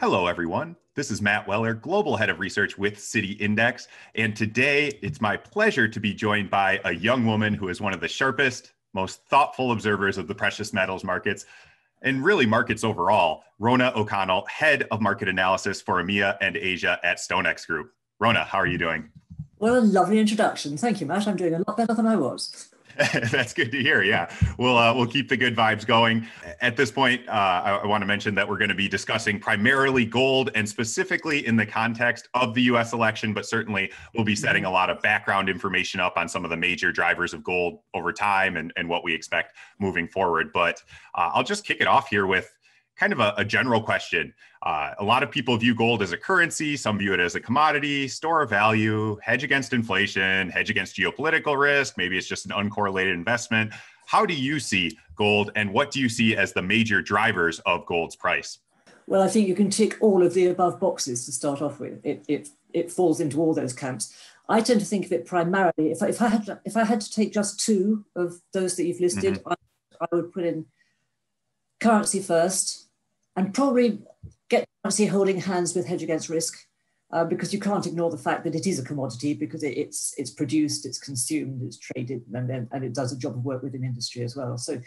Hello, everyone. This is Matt Weller, Global Head of Research with Citi Index. And today it's my pleasure to be joined by a young woman who is one of the sharpest, most thoughtful observers of the precious metals markets and really markets overall, Rhona O'Connell, Head of Market Analysis for EMEA and Asia at StoneX Group. Rhona, how are you doing? Well, a lovely introduction. Thank you, Matt. I'm doing a lot better than I was. That's good to hear. Yeah, we'll keep the good vibes going. At this point, I want to mention that we're going to be discussing primarily gold and specifically in the context of the U.S. election, but certainly we'll be setting a lot of background information up on some of the major drivers of gold over time and what we expect moving forward. But I'll just kick it off here with kind of a general question. A lot of people view gold as a currency. Some view it as a commodity, store of value, hedge against inflation, hedge against geopolitical risk. Maybe it's just an uncorrelated investment. How do you see gold and what do you see as the major drivers of gold's price? Well, I think you can tick all of the above boxes to start off with. It falls into all those camps. I tend to think of it primarily, if I had to take just two of those that you've listed, I would put in currency first, and probably get currency holding hands with hedge against risk, because you can't ignore the fact that it is a commodity because it's produced, it's consumed, it's traded, and it does a job of work within industry as well. So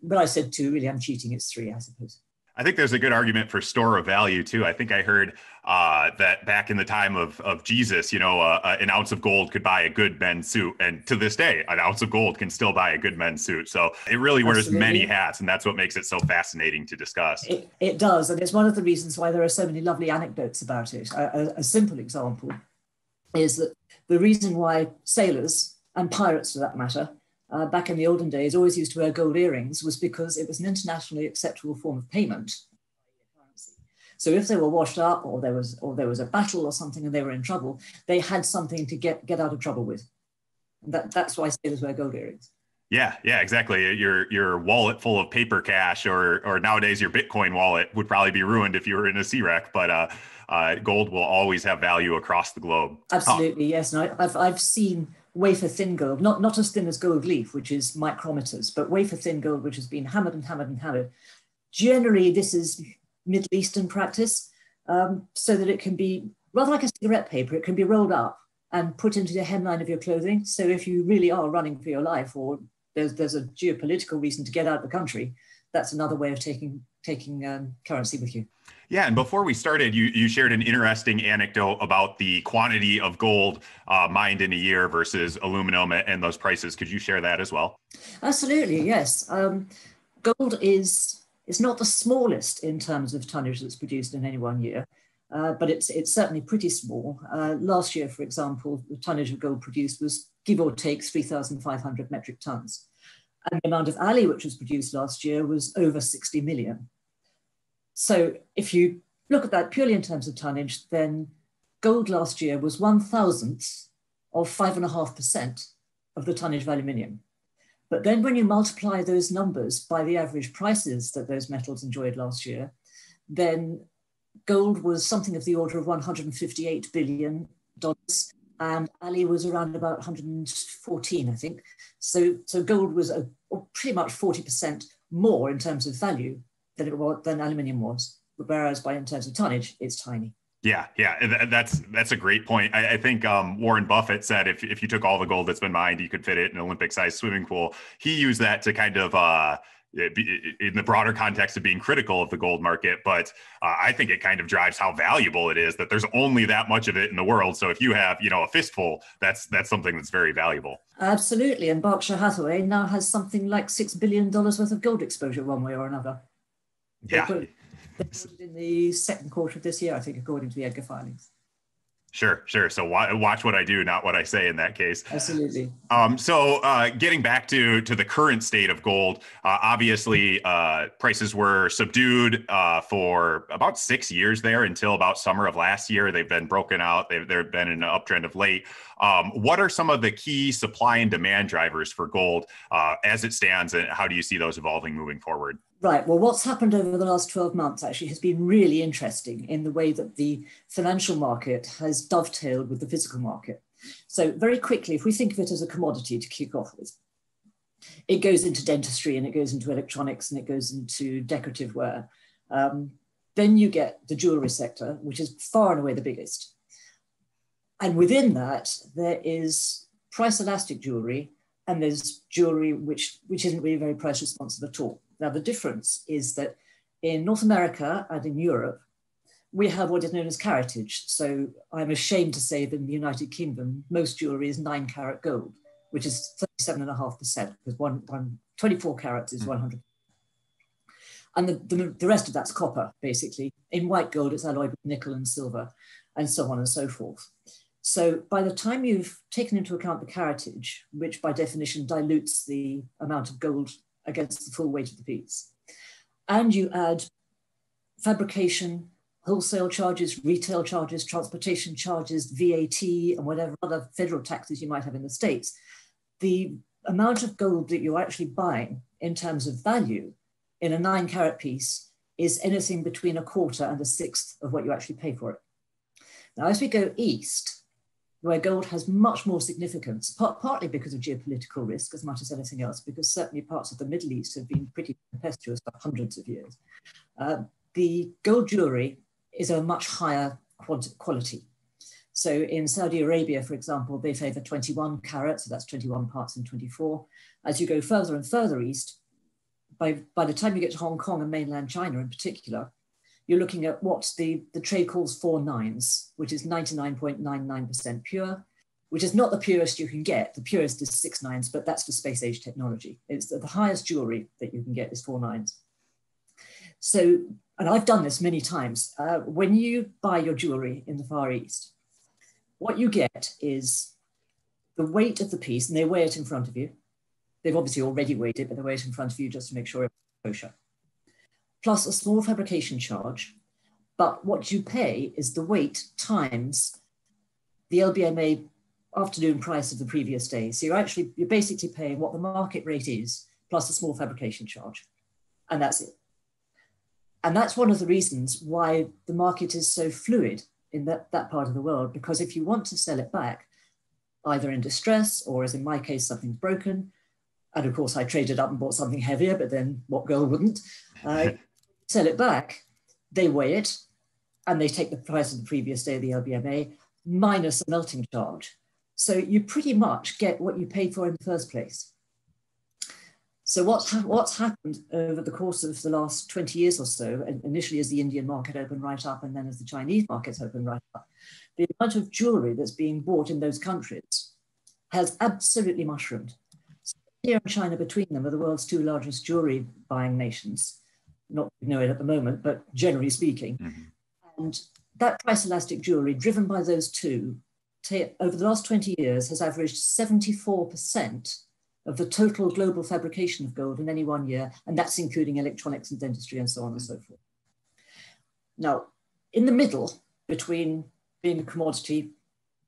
when I said two, really I'm cheating, it's three, I suppose. I think there's a good argument for store of value too. I think I heard that back in the time of Jesus, an ounce of gold could buy a good men's suit. And to this day, an ounce of gold can still buy a good men's suit. So it really wears many hats. And that's what makes it so fascinating to discuss. It does. And it's one of the reasons why there are so many lovely anecdotes about it. A simple example is that the reason why sailors and pirates, for that matter, back in the olden days, always used to wear gold earrings was because it was an internationally acceptable form of payment. So if they were washed up or there was a battle or something and they were in trouble, they had something to get out of trouble with. And that's why sailors wear gold earrings. Yeah, exactly. Your wallet full of paper cash or nowadays your Bitcoin wallet would probably be ruined if you were in a sea wreck, but gold will always have value across the globe. Absolutely, yes. And I've seen wafer thin gold, not as thin as gold leaf, which is micrometers, but wafer thin gold, which has been hammered and hammered and hammered. Generally, this is Middle Eastern practice, so that it can be, rather like a cigarette paper, it can be rolled up and put into the hemline of your clothing. So if you really are running for your life or there's a geopolitical reason to get out of the country, that's another way of taking currency with you. Yeah, and before we started, you shared an interesting anecdote about the quantity of gold mined in a year versus aluminum and those prices. Could you share that as well? Absolutely, yes. Gold is not the smallest in terms of tonnage that's produced in any one year, but it's certainly pretty small. Last year, for example, the tonnage of gold produced was give or take 3,500 metric tons. And the amount of Ali which was produced last year was over 60 million. So if you look at that purely in terms of tonnage, then gold last year was 1,000th of 5.5% of the tonnage of aluminium. But then when you multiply those numbers by the average prices that those metals enjoyed last year, then gold was something of the order of $158 billion, and Ali was around about 114, I think. So gold was pretty much 40% more in terms of value than aluminium was, whereas in terms of tonnage, it's tiny. Yeah, that's a great point. I think Warren Buffett said if you took all the gold that's been mined, you could fit it in an Olympic-sized swimming pool. He used that to kind of in the broader context of being critical of the gold market, but I think it kind of drives how valuable it is that there's only that much of it in the world. So if you have a fistful, that's something that's very valuable. Absolutely, and Berkshire Hathaway now has something like $6 billion worth of gold exposure one way or another. Yeah. They put it in the second quarter of this year, I think, according to the Edgar filings. Sure. So watch what I do, not what I say in that case. Absolutely. So getting back to the current state of gold, obviously prices were subdued for about 6 years there until about summer of last year. They've been broken out. They've been in an uptrend of late. What are some of the key supply and demand drivers for gold as it stands, and how do you see those evolving moving forward? Right. Well, what's happened over the last 12 months actually has been really interesting in the way that the financial market has dovetailed with the physical market. So very quickly, if we think of it as a commodity to kick off with, it goes into dentistry and it goes into electronics and it goes into decorative wear. Then you get the jewelry sector, which is far and away the biggest. And within that, there is price elastic jewelry, and there's jewelry which isn't really very price responsive at all. Now, the difference is that in North America and in Europe, we have what is known as caratage. So I'm ashamed to say that in the United Kingdom, most jewelry is 9 carat gold, which is 37.5%, because 24 carats is 100. And the rest of that's copper, basically. In white gold, it's alloyed with nickel and silver, and so on and so forth. So by the time you've taken into account the caratage, which by definition dilutes the amount of gold against the full weight of the piece, and you add fabrication, wholesale charges, retail charges, transportation charges, VAT, and whatever other federal taxes you might have in the States, the amount of gold that you're actually buying in terms of value in a 9 carat piece is anything between 1/4 and 1/6 of what you actually pay for it. Now, as we go east, where gold has much more significance, partly because of geopolitical risk as much as anything else, because certainly parts of the Middle East have been pretty tempestuous for hundreds of years, the gold jewelry is a much higher quality. So in Saudi Arabia, for example, they favor 21 carats, so that's 21 parts in 24. As you go further and further east, by the time you get to Hong Kong and mainland China in particular, you're looking at what the trade calls 4 nines, which is 99.99% pure, which is not the purest you can get. The purest is 6 nines, but that's for space age technology. It's the highest jewelry that you can get is 4 nines. So, and I've done this many times. When you buy your jewelry in the Far East, what you get is the weight of the piece, and they weigh it in front of you. They've obviously already weighed it, but they weigh it in front of you just to make sure it's kosher. Plus a small fabrication charge. But what you pay is the weight times the LBMA afternoon price of the previous day. So you're basically paying what the market rate is, plus a small fabrication charge. And that's it. And that's one of the reasons why the market is so fluid in that part of the world, because if you want to sell it back, either in distress or, as in my case, something's broken, and of course I traded up and bought something heavier, but then what girl wouldn't? Sell it back, they weigh it, and they take the price of the previous day of the LBMA minus a melting charge. So you pretty much get what you paid for in the first place. So what's happened over the course of the last 20 years or so, initially as the Indian market opened right up, and then as the Chinese markets opened right up, the amount of jewelry that's being bought in those countries has absolutely mushroomed. So India and China between them are the world's 2 largest jewelry buying nations. Not know it at the moment, but generally speaking. Mm-hmm. And that price elastic jewelry driven by those two over the last 20 years has averaged 74% of the total global fabrication of gold in any one year, and that's including electronics and dentistry and so on and so forth. Now, in the middle between being a commodity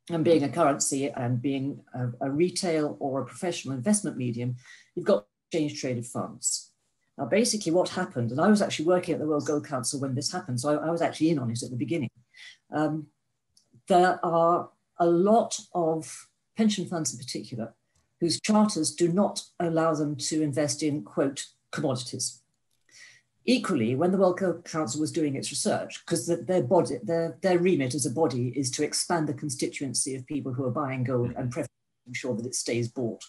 and being a currency and being a retail or a professional investment medium, you've got exchange traded funds. Now, basically what happened, and I was actually working at the World Gold Council when this happened, so I was actually in on it at the beginning. There are a lot of pension funds in particular whose charters do not allow them to invest in, quote, commodities. Equally, when the World Gold Council was doing its research, because their remit as a body is to expand the constituency of people who are buying gold and preferably ensure that it stays bought,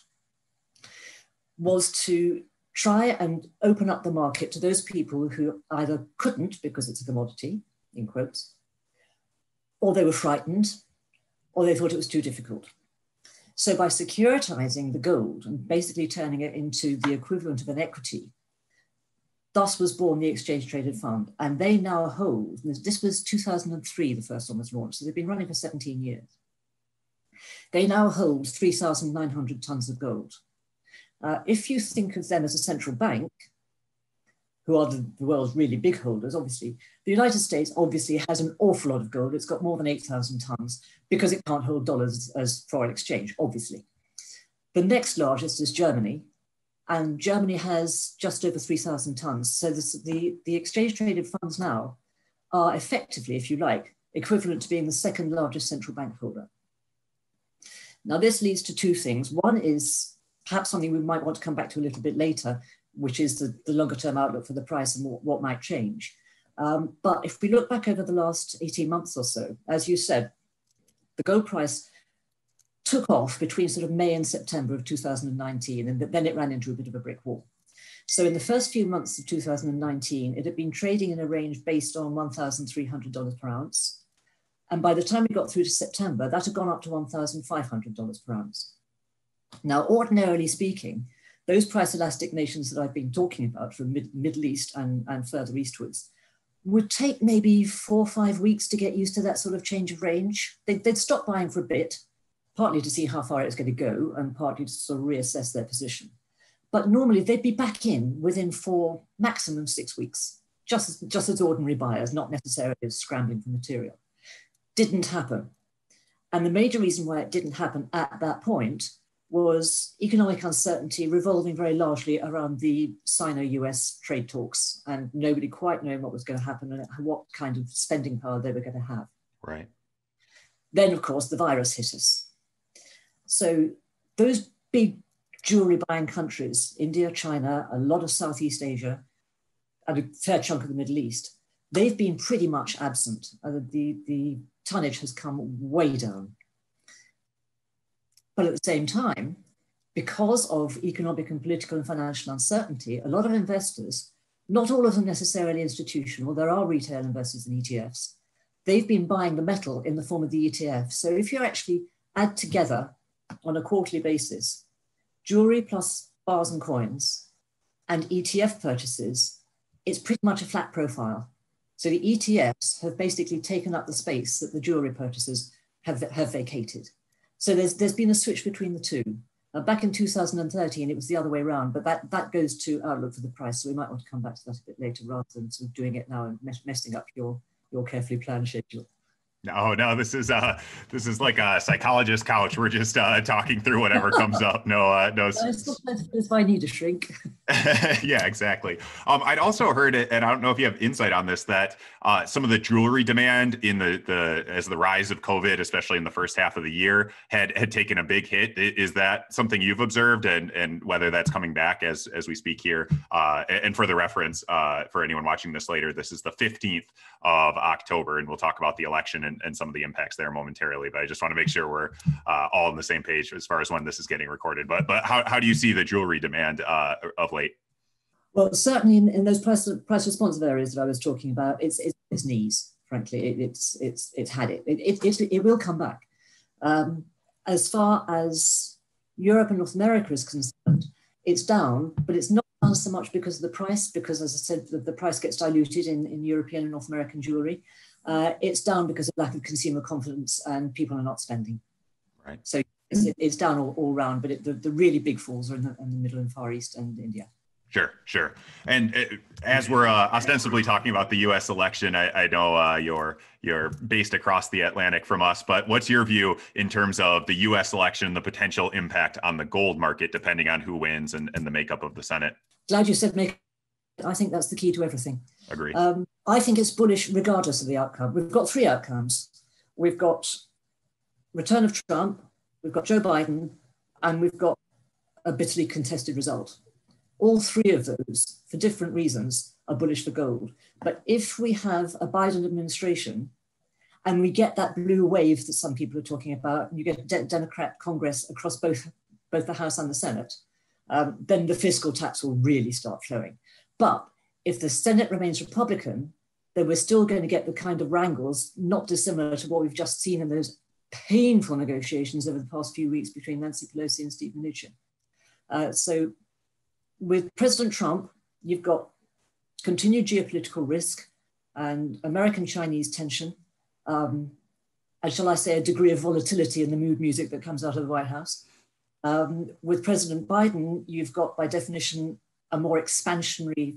was to try and open up the market to those people who either couldn't because it's a commodity, in quotes, or they were frightened, or they thought it was too difficult. So by securitizing the gold and basically turning it into the equivalent of an equity, thus was born the Exchange Traded Fund. And they now hold, this was 2003, the first one was launched, so they've been running for 17 years. They now hold 3,900 tons of gold. If you think of them as a central bank, who are the world's really big holders, obviously, the United States obviously has an awful lot of gold. It's got more than 8,000 tons because it can't hold dollars as foreign exchange, obviously. The next largest is Germany, and Germany has just over 3,000 tons. So the exchange traded funds now are effectively, if you like, equivalent to being the second largest central bank holder. Now this leads to 2 things. One is perhaps something we might want to come back to a little bit later, which is the longer term outlook for the price and what might change. But if we look back over the last 18 months or so, as you said, the gold price took off between sort of May and September of 2019, and then it ran into a bit of a brick wall. So in the first few months of 2019, it had been trading in a range based on $1,300 per ounce. And by the time we got through to September, that had gone up to $1,500 per ounce. Now, ordinarily speaking, those price elastic nations that I've been talking about from Middle East and further eastwards would take maybe 4 or 5 weeks to get used to that sort of change of range. They'd stop buying for a bit, partly to see how far it's going to go and partly to sort of reassess their position. But normally they'd be back in within 4, maximum 6 weeks, just as ordinary buyers, not necessarily as scrambling for material. Didn't happen. And the major reason why it didn't happen at that point was economic uncertainty revolving very largely around the Sino-US trade talks and nobody quite knowing what was going to happen and what kind of spending power they were going to have. Right. Then, of course, the virus hit us. So those big jewelry buying countries, India, China, a lot of Southeast Asia, and a fair chunk of the Middle East, they've been pretty much absent. The tonnage has come way down. But at the same time, because of economic and political and financial uncertainty, a lot of investors, not all of them necessarily institutional, there are retail investors in ETFs, they've been buying the metal in the form of the ETF. So if you actually add together on a quarterly basis, jewelry plus bars and coins and ETF purchases, it's pretty much a flat profile. So the ETFs have basically taken up the space that the jewelry purchases have vacated. So there's been a switch between the two. Back in 2013, it was the other way around, but that goes to outlook for the price. So we might want to come back to that a bit later rather than sort of doing it now and messing up your carefully planned schedule. No, this is like a psychologist couch. We're just talking through whatever comes up. No. If I need a shrink. Yeah, exactly. I'd also heard it, and I don't know if you have insight on this, that some of the jewelry demand in as the rise of COVID, especially in the first half of the year, had taken a big hit. Is that something you've observed, and whether that's coming back as we speak here? And for the reference, for anyone watching this later, this is the 15th of October, and we'll talk about the election and some of the impacts there momentarily. But I just want to make sure we're all on the same page as far as when this is getting recorded. But how do you see the jewelry demand of late? Well, certainly in those price responsive areas that I was talking about, it's knees. Frankly, it's had it. It will come back. As far as Europe and North America is concerned, it's down, but it's not down so much because of the price, because as I said, the price gets diluted in European and North American jewelry. It's down because of lack of consumer confidence and people are not spending. Right. So it's down all round, but the really big falls are in the Middle and Far East and India. Sure. And as we're ostensibly talking about the U.S. election, I know you're based across the Atlantic from us, but what's your view in terms of the U.S. election, the potential impact on the gold market, depending on who wins and the makeup of the Senate? Glad you said make. I think that's the key to everything. Agreed. I think it's bullish regardless of the outcome. We've got 3 outcomes. We've got return of Trump, we've got Joe Biden, and we've got a bitterly contested result. All 3 of those, for different reasons, are bullish for gold. But if we have a Biden administration and we get that blue wave that some people are talking about, and you get a Democrat Congress across both the House and the Senate, then the fiscal tax will really start flowing. But if the Senate remains Republican, then we're still going to get the kind of wrangles not dissimilar to what we've just seen in those painful negotiations over the past few weeks between Nancy Pelosi and Steve Mnuchin. So with President Trump, you've got continued geopolitical risk and American-Chinese tension, and shall I say a degree of volatility in the mood music that comes out of the White House. With President Biden, you've got by definition a more expansionary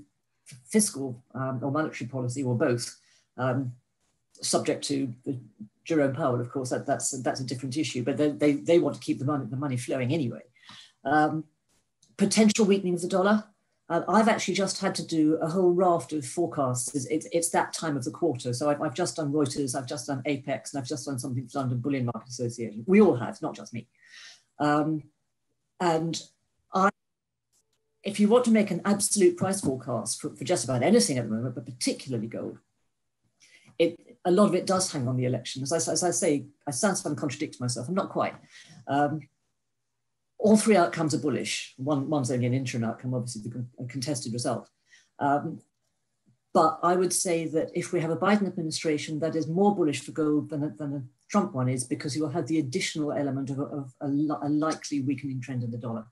fiscal or monetary policy, or both, subject to Jerome Powell, of course. That's a different issue, but they want to keep the money flowing anyway. Potential weakening of the dollar. I've actually just had to do a whole raft of forecasts. It's that time of the quarter. So I've just done Reuters, I've just done Apex, and I've just done something for London Bullion Market Association. We all have, not just me. If you want to make an absolute price forecast for just about anything at the moment, but particularly gold, a lot of it does hang on the election. As I say, I sound like I'm contradicting myself. I'm not quite. All three outcomes are bullish. One's only an interim outcome, obviously a contested result. But I would say that if we have a Biden administration that is more bullish for gold than a Trump one is, because you will have the additional element of a likely weakening trend in the dollar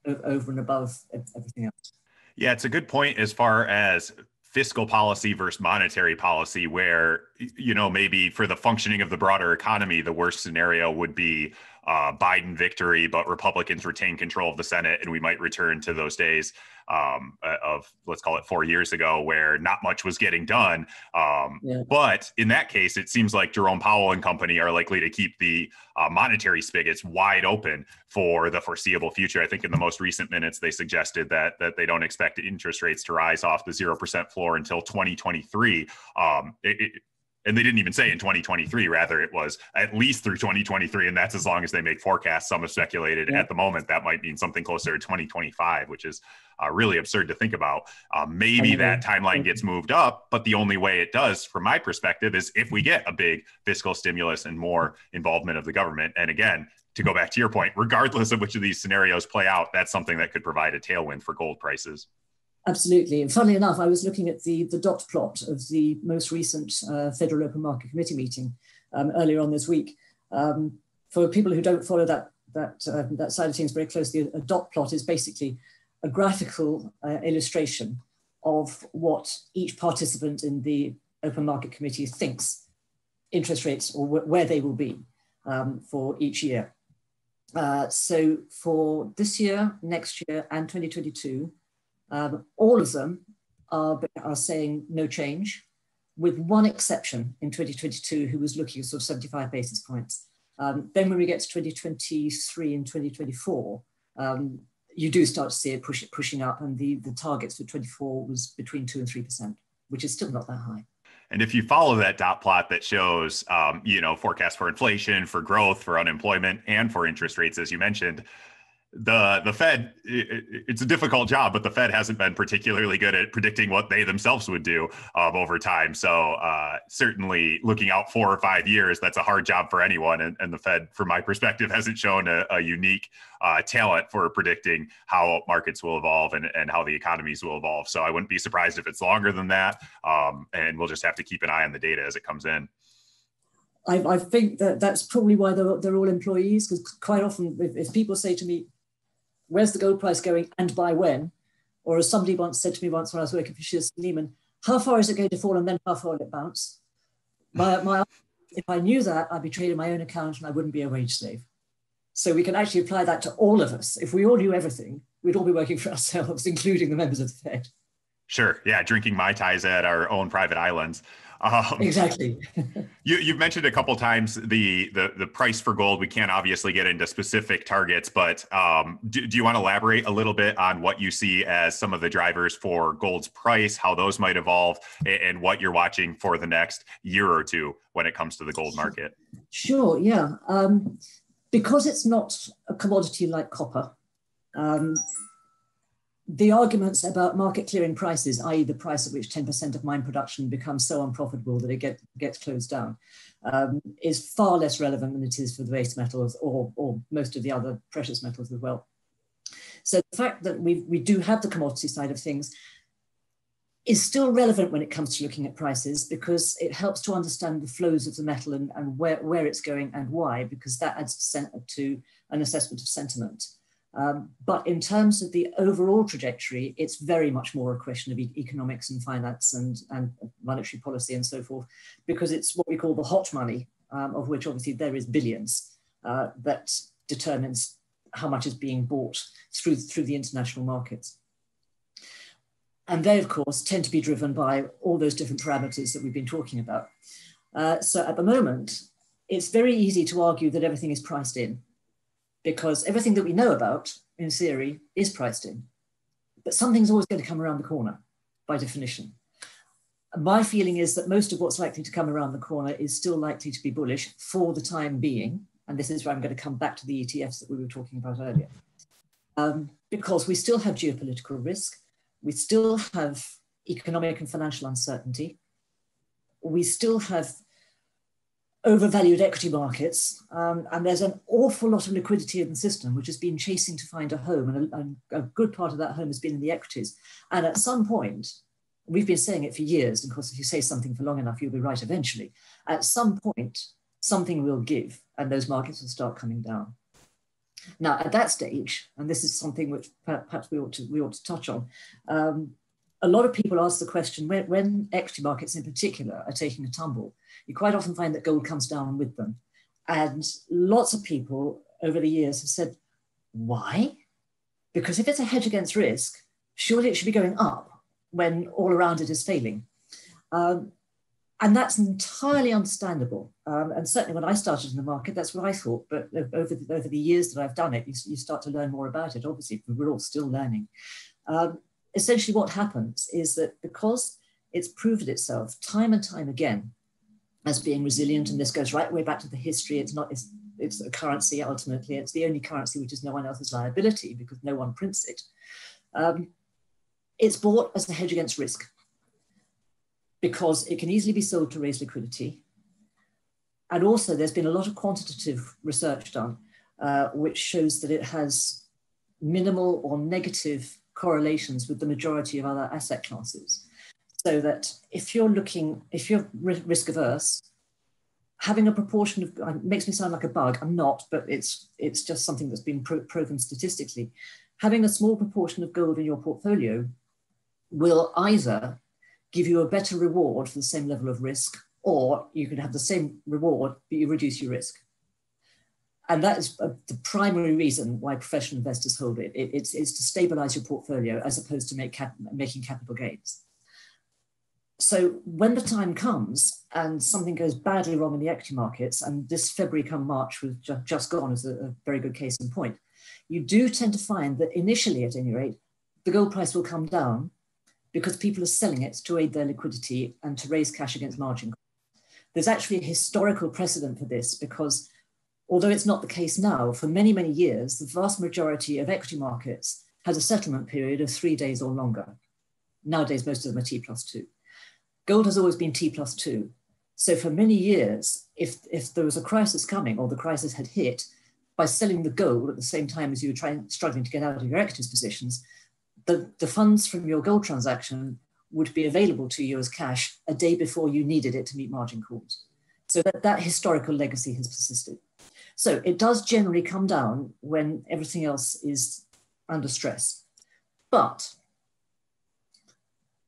over and above everything else. Yeah, it's a good point as far as fiscal policy versus monetary policy, where, maybe for the functioning of the broader economy, the worst scenario would be Biden victory, but Republicans retain control of the Senate, and we might return to those days of, let's call it 4 years ago, where not much was getting done. But in that case, it seems like Jerome Powell and company are likely to keep the monetary spigots wide open for the foreseeable future. I think in the most recent minutes, they suggested that they don't expect interest rates to rise off the 0% floor until 2023. And they didn't even say in 2023, rather it was at least through 2023. And that's as long as they make forecasts. Some have speculated at the moment that might mean something closer to 2025, which is really absurd to think about. Maybe that timeline gets moved up, but the only way it does, from my perspective, is if we get a big fiscal stimulus and more involvement of the government. And again, to go back to your point, regardless of which of these scenarios play out, that's something that could provide a tailwind for gold prices. Absolutely. And funnily enough, I was looking at the dot plot of the most recent Federal Open Market Committee meeting earlier on this week. For people who don't follow that side of things very closely, a dot plot is basically a graphical illustration of what each participant in the Open Market Committee thinks interest rates or where they will be for each year. So for this year, next year, and 2022, all of them are saying no change, with one exception in 2022 who was looking at sort of 75 basis points. Then when we get to 2023 and 2024, you do start to see it pushing up, and the targets for 24 was between 2 and 3%, which is still not that high. And if you follow that dot plot that shows, forecast for inflation, for growth, for unemployment, and for interest rates, as you mentioned, the Fed, it's a difficult job, but the Fed hasn't been particularly good at predicting what they themselves would do over time. So certainly looking out 4 or 5 years, that's a hard job for anyone. And the Fed, from my perspective, hasn't shown a unique talent for predicting how markets will evolve and how the economies will evolve. So I wouldn't be surprised if it's longer than that. And we'll just have to keep an eye on the data as it comes in. I think that's probably why they're all employees, because quite often if people say to me, where's the gold price going and by when? Or as somebody once said to me once when I was working for Shears Lehman, how far is it going to fall and then how far will it bounce? If I knew that, I'd be trading my own account and I wouldn't be a wage slave. So we can actually apply that to all of us. If we all knew everything, we'd all be working for ourselves, including the members of the Fed. Sure. Yeah. Drinking Mai Tais at our own private islands. Exactly. You've mentioned a couple times the price for gold. We can't obviously get into specific targets, but do you want to elaborate a little bit on what you see as some of the drivers for gold's price, how those might evolve, and what you're watching for the next year or two when it comes to the gold market? Sure. Yeah. Because it's not a commodity like copper, the arguments about market clearing prices, i.e. the price at which 10% of mine production becomes so unprofitable that it gets closed down, is far less relevant than it is for the base metals or most of the other precious metals as well. So the fact that we do have the commodity side of things is still relevant when it comes to looking at prices, because it helps to understand the flows of the metal and where it's going and why, because that adds to an assessment of sentiment. But in terms of the overall trajectory, it's very much more a question of economics and finance and monetary policy and so forth, because it's what we call the hot money, of which obviously there is billions, that determines how much is being bought through the international markets. And they, of course, tend to be driven by all those different parameters that we've been talking about. So at the moment, it's very easy to argue that everything is priced in, because everything that we know about, in theory, is priced in. But something's always going to come around the corner, by definition. My feeling is that most of what's likely to come around the corner is still likely to be bullish for the time being. And this is where I'm going to come back to the ETFs that we were talking about earlier. Because we still have geopolitical risk. We still have economic and financial uncertainty. we still have overvalued equity markets, and there's an awful lot of liquidity in the system, which has been chasing to find a home, and a good part of that home has been in the equities. And at some point, we've been saying it for years, and of course, if you say something for long enough, you'll be right eventually. At some point, something will give, and those markets will start coming down. Now, at that stage, and this is something which perhaps we ought to touch on, a lot of people ask the question, when equity markets in particular are taking a tumble, you quite often find that gold comes down with them. And lots of people over the years have said, why? Because if it's a hedge against risk, surely it should be going up when all around it is failing. And that's entirely understandable. And certainly when I started in the market, that's what I thought. But over the years that I've done it, you start to learn more about it. Obviously, we're all still learning. Essentially what happens is that because it's proved itself time and time again as being resilient, and this goes right way back to the history, it's a currency ultimately, it's the only currency which is no one else's liability because no one prints it. It's bought as a hedge against risk because it can easily be sold to raise liquidity. And also there's been a lot of quantitative research done which shows that it has minimal or negative correlations with the majority of other asset classes. So that if you're risk averse, having a proportion of, it makes me sound like a bug, I'm not, but it's just something that's been proven statistically. Having a small proportion of gold in your portfolio will either give you a better reward for the same level of risk, or you can have the same reward, but you reduce your risk. And that is the primary reason why professional investors hold it. It's to stabilize your portfolio as opposed to making capital gains. So when the time comes and something goes badly wrong in the equity markets, and this February come March was just gone as a very good case in point, you do tend to find that initially, at any rate, the gold price will come down because people are selling it to aid their liquidity and to raise cash against margin. There's actually a historical precedent for this because although it's not the case now, for many, many years, the vast majority of equity markets has a settlement period of 3 days or longer. Nowadays, most of them are T+2. Gold has always been T+2. So for many years, if there was a crisis coming or the crisis had hit, by selling the gold at the same time as you were struggling to get out of your equities positions, the funds from your gold transaction would be available to you as cash a day before you needed it to meet margin calls. So that historical legacy has persisted. So it does generally come down when everything else is under stress. But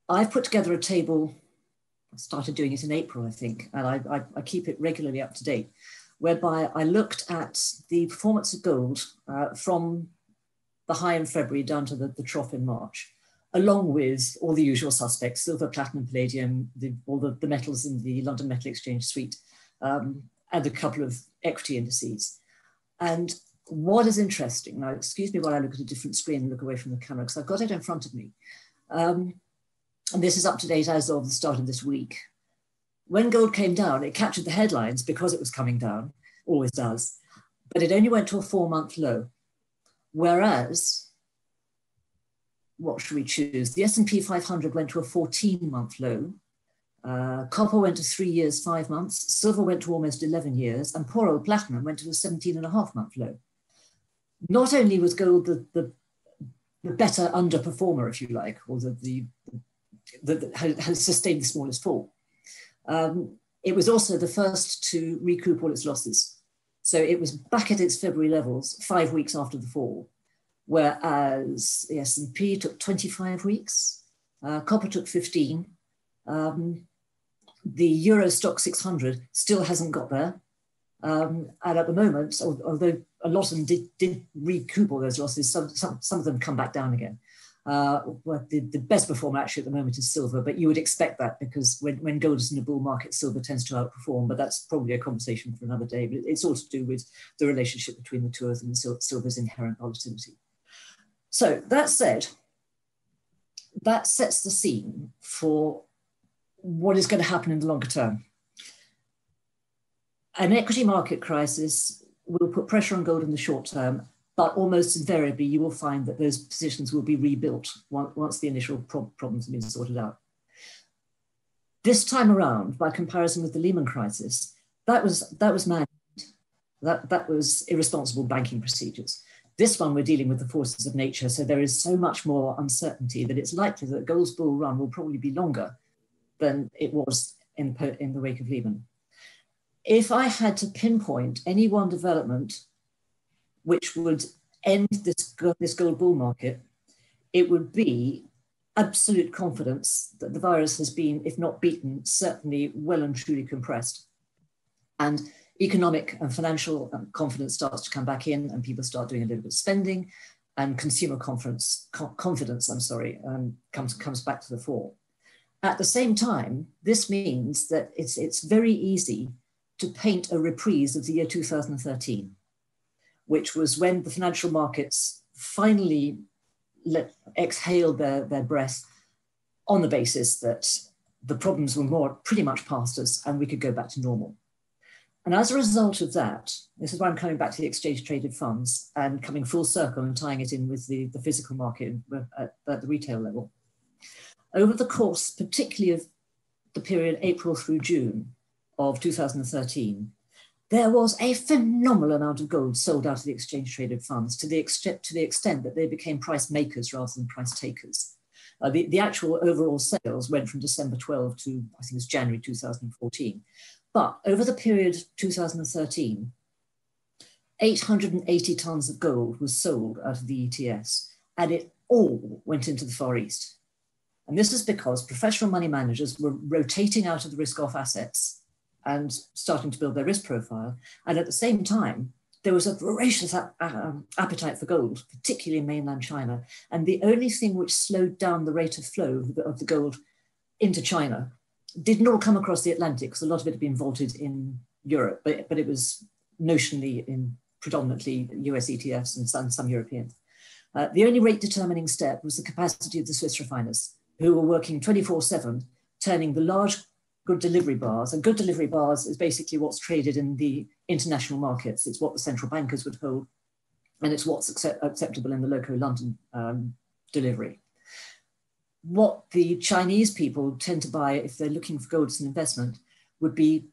I've put together a table, I started doing it in April, I think, and I keep it regularly up to date, whereby I looked at the performance of gold from the high in February down to the trough in March, along with all the usual suspects, silver, platinum, palladium, all the metals in the London Metal Exchange suite, and a couple of equity indices. And what is interesting, now excuse me while I look at a different screen and look away from the camera, because I've got it in front of me. And this is up to date as of the start of this week. When gold came down, it captured the headlines because it was coming down, always does, but it only went to a 4-month low. Whereas, what should we choose? The S&P 500 went to a 14-month low. Copper went to 3 years, 5 months. Silver went to almost 11 years. And poor old platinum went to a 17.5-month low. Not only was gold the better underperformer, if you like, or that has sustained the smallest fall, it was also the first to recoup all its losses. So it was back at its February levels 5 weeks after the fall, whereas the S&P took 25 weeks, copper took 15. The Euro Stock 600 still hasn't got there. And at the moment, although a lot of them did recoup all those losses, some of them come back down again. Well, the best performer actually at the moment is silver, but you would expect that because when gold is in a bull market, silver tends to outperform, but that's probably a conversation for another day. But it's all to do with the relationship between the two of them and silver's inherent volatility. So that said, that sets the scene for what is going to happen in the longer term. An equity market crisis will put pressure on gold in the short term, but almost invariably you will find that those positions will be rebuilt once the initial problems have been sorted out. This time around, by comparison with the Lehman crisis, that was man. That was irresponsible banking procedures. This one, we're dealing with the forces of nature, so there is so much more uncertainty that it's likely that gold's bull run will probably be longer than it was in the wake of Lehman. If I had to pinpoint any one development which would end this gold bull market, it would be absolute confidence that the virus has been, if not beaten, certainly well and truly compressed. And economic and financial confidence starts to come back in, and people start doing a little bit of spending, and consumer confidence comes back to the fore. At the same time, this means that it's very easy to paint a reprise of the year 2013, which was when the financial markets finally exhaled their breath on the basis that the problems were pretty much past us and we could go back to normal. And as a result of that, this is why I'm coming back to the exchange traded funds and coming full circle and tying it in with the physical market at the retail level. Over the course, particularly of the period April through June of 2013, there was a phenomenal amount of gold sold out of the exchange traded funds to the extent that they became price makers rather than price takers. The actual overall sales went from December 12 to, I think it was January 2014. But over the period 2013, 880 tons of gold was sold out of the ETS, and it all went into the Far East. And this is because professional money managers were rotating out of the risk-off assets and starting to build their risk profile. And at the same time, there was a voracious appetite for gold, particularly in mainland China. And the only thing which slowed down the rate of flow of the gold into China didn't all come across the Atlantic, because a lot of it had been vaulted in Europe, but it was notionally in predominantly US ETFs and some European. The only rate determining step was the capacity of the Swiss refiners, who were working 24/7, turning the large good delivery bars. And good delivery bars is basically what's traded in the international markets. It's what the central bankers would hold, and it's what's acceptable in the local London delivery. What the Chinese people tend to buy if they're looking for gold as an investment would be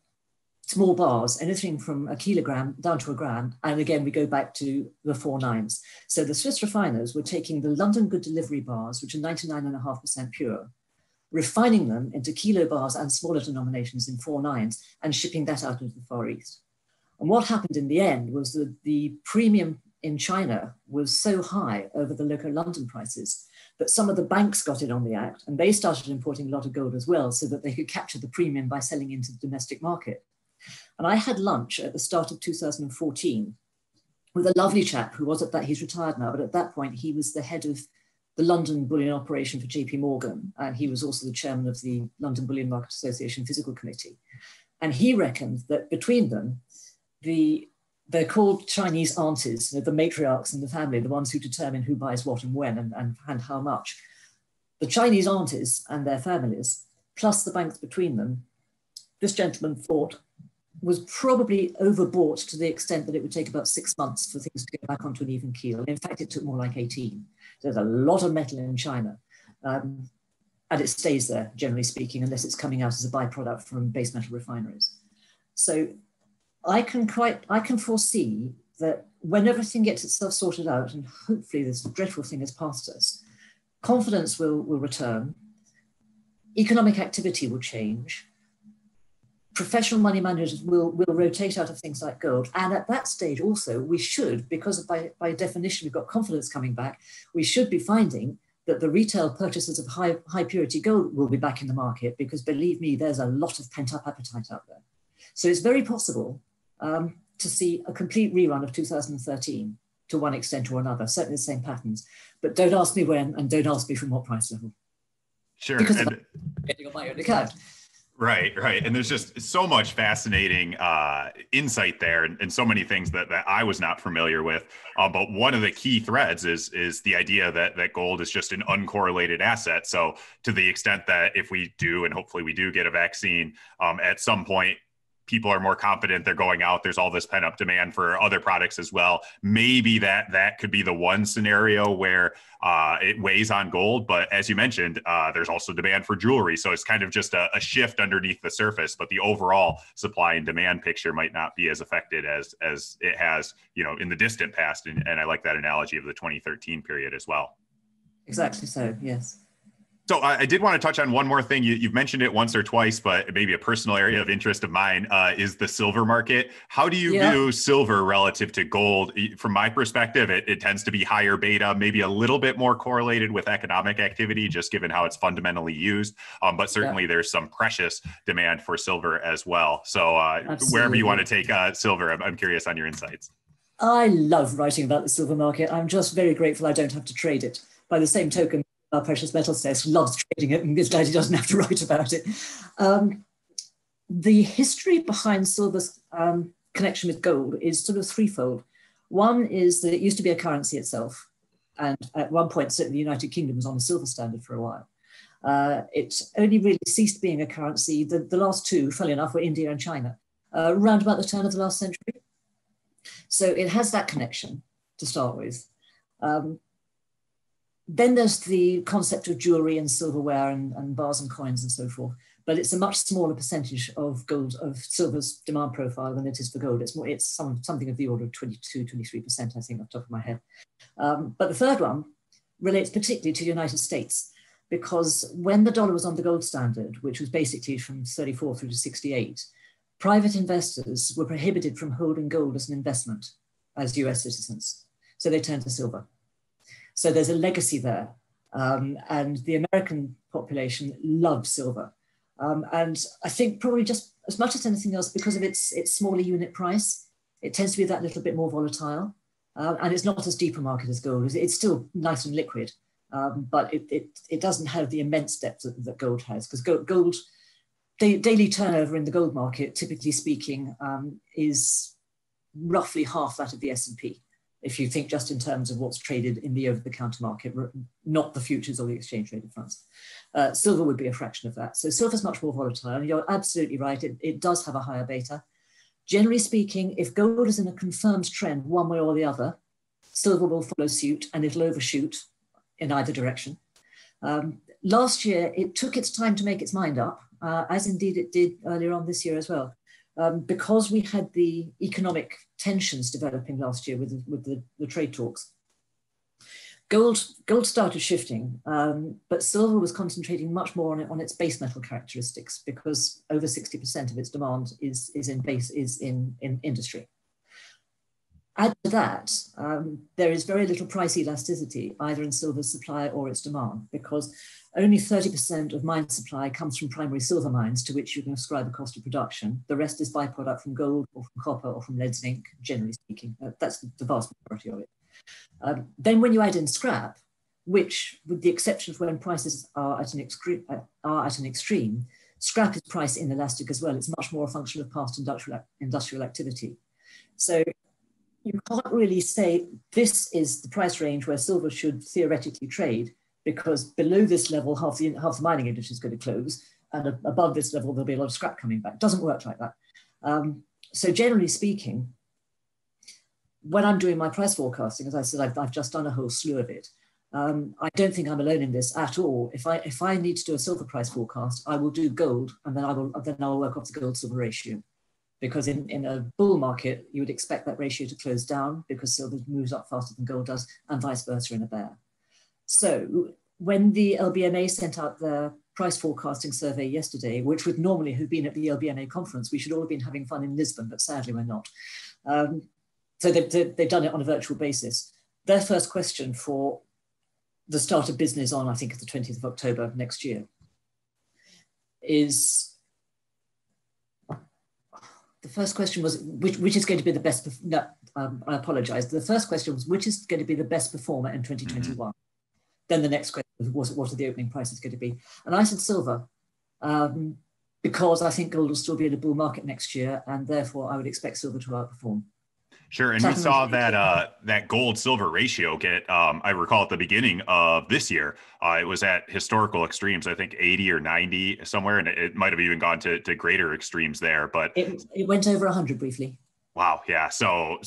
small bars, anything from a kilogram down to a gram. And again, we go back to the 4 nines. So the Swiss refiners were taking the London good delivery bars, which are 99.5% pure, refining them into kilo bars and smaller denominations in 4 nines, and shipping that out into the Far East. And what happened in the end was that the premium in China was so high over the local London prices that some of the banks got in on the act, and they started importing a lot of gold as well, so that they could capture the premium by selling into the domestic market. And I had lunch at the start of 2014 with a lovely chap who was he's retired now, but at that point he was the head of the London bullion operation for JP Morgan, and he was also the chairman of the London Bullion Market Association Fiscal Committee. And he reckoned that between them, they're called Chinese aunties, the matriarchs in the family, the ones who determine who buys what and when and how much. The Chinese aunties and their families, plus the banks between them, this gentleman thought was probably overbought to the extent that it would take about 6 months for things to get back onto an even keel. In fact, it took more like 18. There's a lot of metal in China, and it stays there, generally speaking, unless it's coming out as a byproduct from base metal refineries. So I can foresee that when everything gets itself sorted out, and hopefully this dreadful thing has passed us, confidence will return, economic activity will change, professional money managers will rotate out of things like gold. And at that stage also, we should, because by definition we've got confidence coming back, we should be finding that the retail purchasers of high purity gold will be back in the market, because believe me, there's a lot of pent up appetite out there. So it's very possible to see a complete rerun of 2013 to one extent or another, certainly the same patterns. But don't ask me when, and don't ask me from what price level. Sure. Because I'm getting on my own account. Right. And there's just so much fascinating insight there, and so many things that I was not familiar with. But one of the key threads is the idea that gold is just an uncorrelated asset. So to the extent that if we do, and hopefully we do get a vaccine at some point, people are more confident, they're going out, there's all this pent up demand for other products as well. Maybe that could be the one scenario where it weighs on gold. But as you mentioned, there's also demand for jewelry. So it's kind of just a shift underneath the surface, but the overall supply and demand picture might not be as affected as it has, in the distant past. And I like that analogy of the 2013 period as well. Exactly so, yes. So I did want to touch on one more thing. You've mentioned it once or twice, but maybe a personal area of interest of mine is the silver market. How do you view silver relative to gold? From my perspective, it tends to be higher beta, maybe a little bit more correlated with economic activity, just given how it's fundamentally used. But certainly there's some precious demand for silver as well. So wherever you want to take silver, I'm curious on your insights. I love writing about the silver market. I'm just very grateful I don't have to trade it. By the same token, our precious metals desk loves trading it and is glad he doesn't have to write about it. The history behind silver's connection with gold is sort of threefold. One is that it used to be a currency itself. And at one point, certainly the United Kingdom was on the silver standard for a while. It only really ceased being a currency. The last two, funnily enough, were India and China, around about the turn of the last century. So it has that connection to start with. Then there's the concept of jewelry and silverware and bars and coins and so forth, but it's a much smaller percentage of silver's demand profile than it is for gold. It's something of the order of 22, 23%, I think, off the top of my head. But the third one relates particularly to the United States, because when the dollar was on the gold standard, which was basically from 34 through to 68, private investors were prohibited from holding gold as an investment as US citizens. So they turned to silver. So there's a legacy there. And the American population loves silver. And I think probably just as much as anything else, because of its smaller unit price, it tends to be that little bit more volatile. And it's not as deep a market as gold. It's still nice and liquid, but it doesn't have the immense depth that gold has, because gold, daily turnover in the gold market, typically speaking, is roughly half that of the S&P. If you think just in terms of what's traded in the over-the-counter market, not the futures or the exchange-traded funds. Silver would be a fraction of that. So silver's much more volatile. And you're absolutely right, it does have a higher beta. Generally speaking, if gold is in a confirmed trend one way or the other, silver will follow suit and it'll overshoot in either direction. Last year, it took its time to make its mind up, as indeed it did earlier on this year as well. Because we had the economic tensions developing last year with the trade talks. Gold started shifting, but silver was concentrating much more on its base metal characteristics, because over 60% of its demand is in industry. Add to that, there is very little price elasticity, either in silver's supply or its demand, because only 30% of mine supply comes from primary silver mines, to which you can ascribe a cost of production. The rest is byproduct from gold or from copper or from lead zinc, generally speaking. That's the vast majority of it. Then when you add in scrap, which, with the exception of when prices are at an extreme, scrap is price inelastic as well. It's much more a function of past industrial activity. So you can't really say this is the price range where silver should theoretically trade, because below this level, half the mining industry is going to close, and above this level, there'll be a lot of scrap coming back. It doesn't work like that. So generally speaking, when I'm doing my price forecasting, as I said, I've just done a whole slew of it. I don't think I'm alone in this at all. If I need to do a silver price forecast, I will do gold, and then I'll work off the gold-silver ratio. Because in a bull market, you would expect that ratio to close down because silver moves up faster than gold does, and vice versa in a bear. So when the LBMA sent out their price forecasting survey yesterday, which would normally have been at the LBMA conference, we should all have been having fun in Lisbon, but sadly we're not. So they've done it on a virtual basis. Their first question for the start of business on, I think it's the 20th of October next year, is, the first question was, which is going to be the best, no, I apologize. The first question was, which is going to be the best performer in 2021? Then the next question was, what are the opening prices going to be? And I said silver, because I think gold will still be in a bull market next year, and therefore I would expect silver to outperform. Sure, and we saw that that gold silver ratio get. I recall at the beginning of this year, it was at historical extremes. I think 80 or 90 somewhere, and it might have even gone to greater extremes there. But it went over 100 briefly. Wow. Yeah. So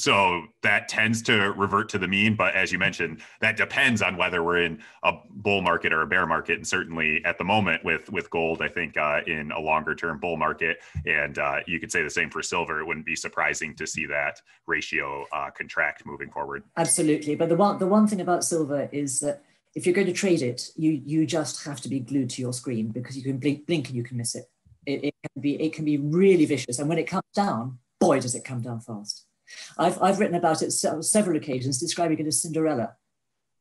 that tends to revert to the mean, but as you mentioned, that depends on whether we're in a bull market or a bear market. And certainly at the moment with gold, I think in a longer term bull market, and you could say the same for silver, it wouldn't be surprising to see that ratio contract moving forward. Absolutely. But the one thing about silver is that if you're going to trade it, you just have to be glued to your screen, because you can blink and you can miss it. It can be really vicious. And when it comes down, boy, does it come down fast. I've written about it several occasions, describing it as Cinderella,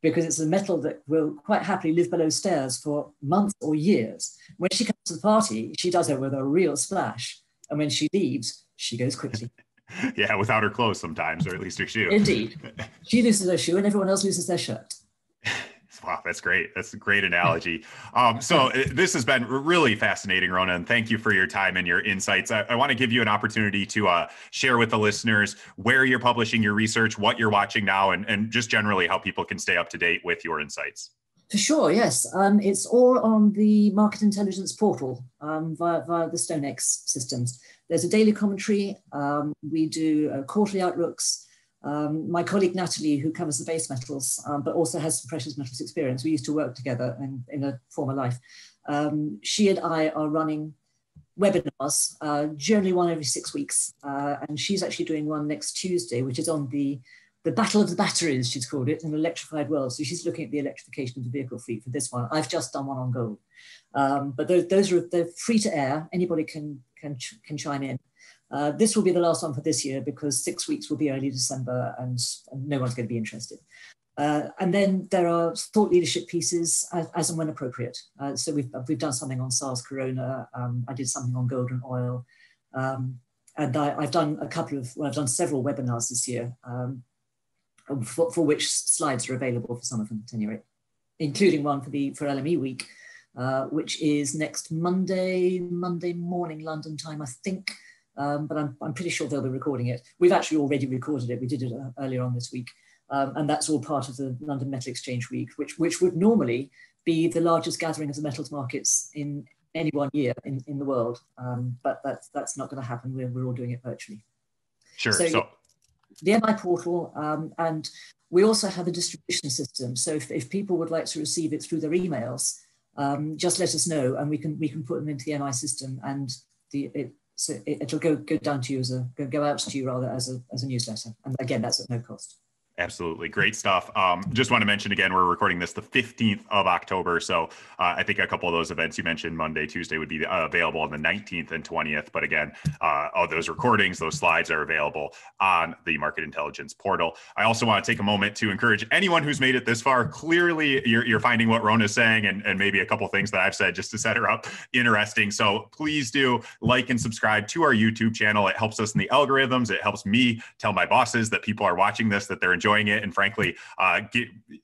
because it's a metal that will quite happily live below stairs for months or years. When she comes to the party, she does it with a real splash. And when she leaves, she goes quickly. Yeah, without her clothes sometimes, or at least her shoe. Indeed. She loses her shoe and everyone else loses their shirt. Wow, that's great. That's a great analogy. So this has been really fascinating, Rhona, and thank you for your time and your insights. I want to give you an opportunity to share with the listeners where you're publishing your research, what you're watching now, and just generally how people can stay up to date with your insights. For sure, yes. It's all on the market intelligence portal via the StoneX systems. There's a daily commentary. We do quarterly outlooks. My colleague Natalie, who covers the base metals, but also has some precious metals experience, we used to work together in a former life. She and I are running webinars, generally one every 6 weeks. And she's actually doing one next Tuesday, which is on the battle of the batteries, she's called it, in an electrified world. So she's looking at the electrification of the vehicle fleet for this one. I've just done one on gold. But they're free to air. Anybody can chime in. This will be the last one for this year, because 6 weeks will be early December and no one's going to be interested. And then there are thought leadership pieces as and when appropriate. So we've done something on SARS Corona. I did something on gold and oil. And I've done I've done several webinars this year, for which slides are available for some of them at any rate, including one for LME week, which is next Monday morning London time, I think. But I'm pretty sure they'll be recording it. We've actually already recorded it. We did it earlier on this week. And that's all part of the London Metal Exchange Week, which would normally be the largest gathering of the metals markets in any one year in the world. But that's not going to happen. We're all doing it virtually. Sure. So the MI portal, and we also have a distribution system. So if people would like to receive it through their emails, just let us know, and we can put them into the MI system, and it'll go down to you go out to you rather as a newsletter. And again, that's at no cost. Absolutely. Great stuff. Just want to mention again, we're recording this the 15th of October. So I think a couple of those events you mentioned, Monday, Tuesday, would be available on the 19th and 20th. But again, all those recordings, those slides are available on the Market Intelligence portal. I also want to take a moment to encourage anyone who's made it this far. Clearly, you're finding what Rhona's saying and maybe a couple of things that I've said just to set her up interesting. So please do like and subscribe to our YouTube channel. It helps us in the algorithms. It helps me tell my bosses that people are watching this, that they're enjoying it, and frankly,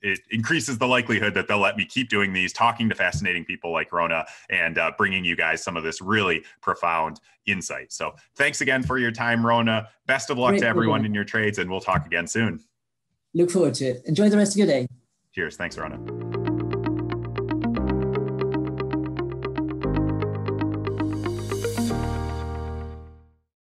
it increases the likelihood that they'll let me keep doing these, talking to fascinating people like Rhona, and bringing you guys some of this really profound insight. So thanks again for your time, Rhona. Best of luck to everyone in your trades, and we'll talk again soon. Look forward to it. Enjoy the rest of your day. Cheers. Thanks, Rhona.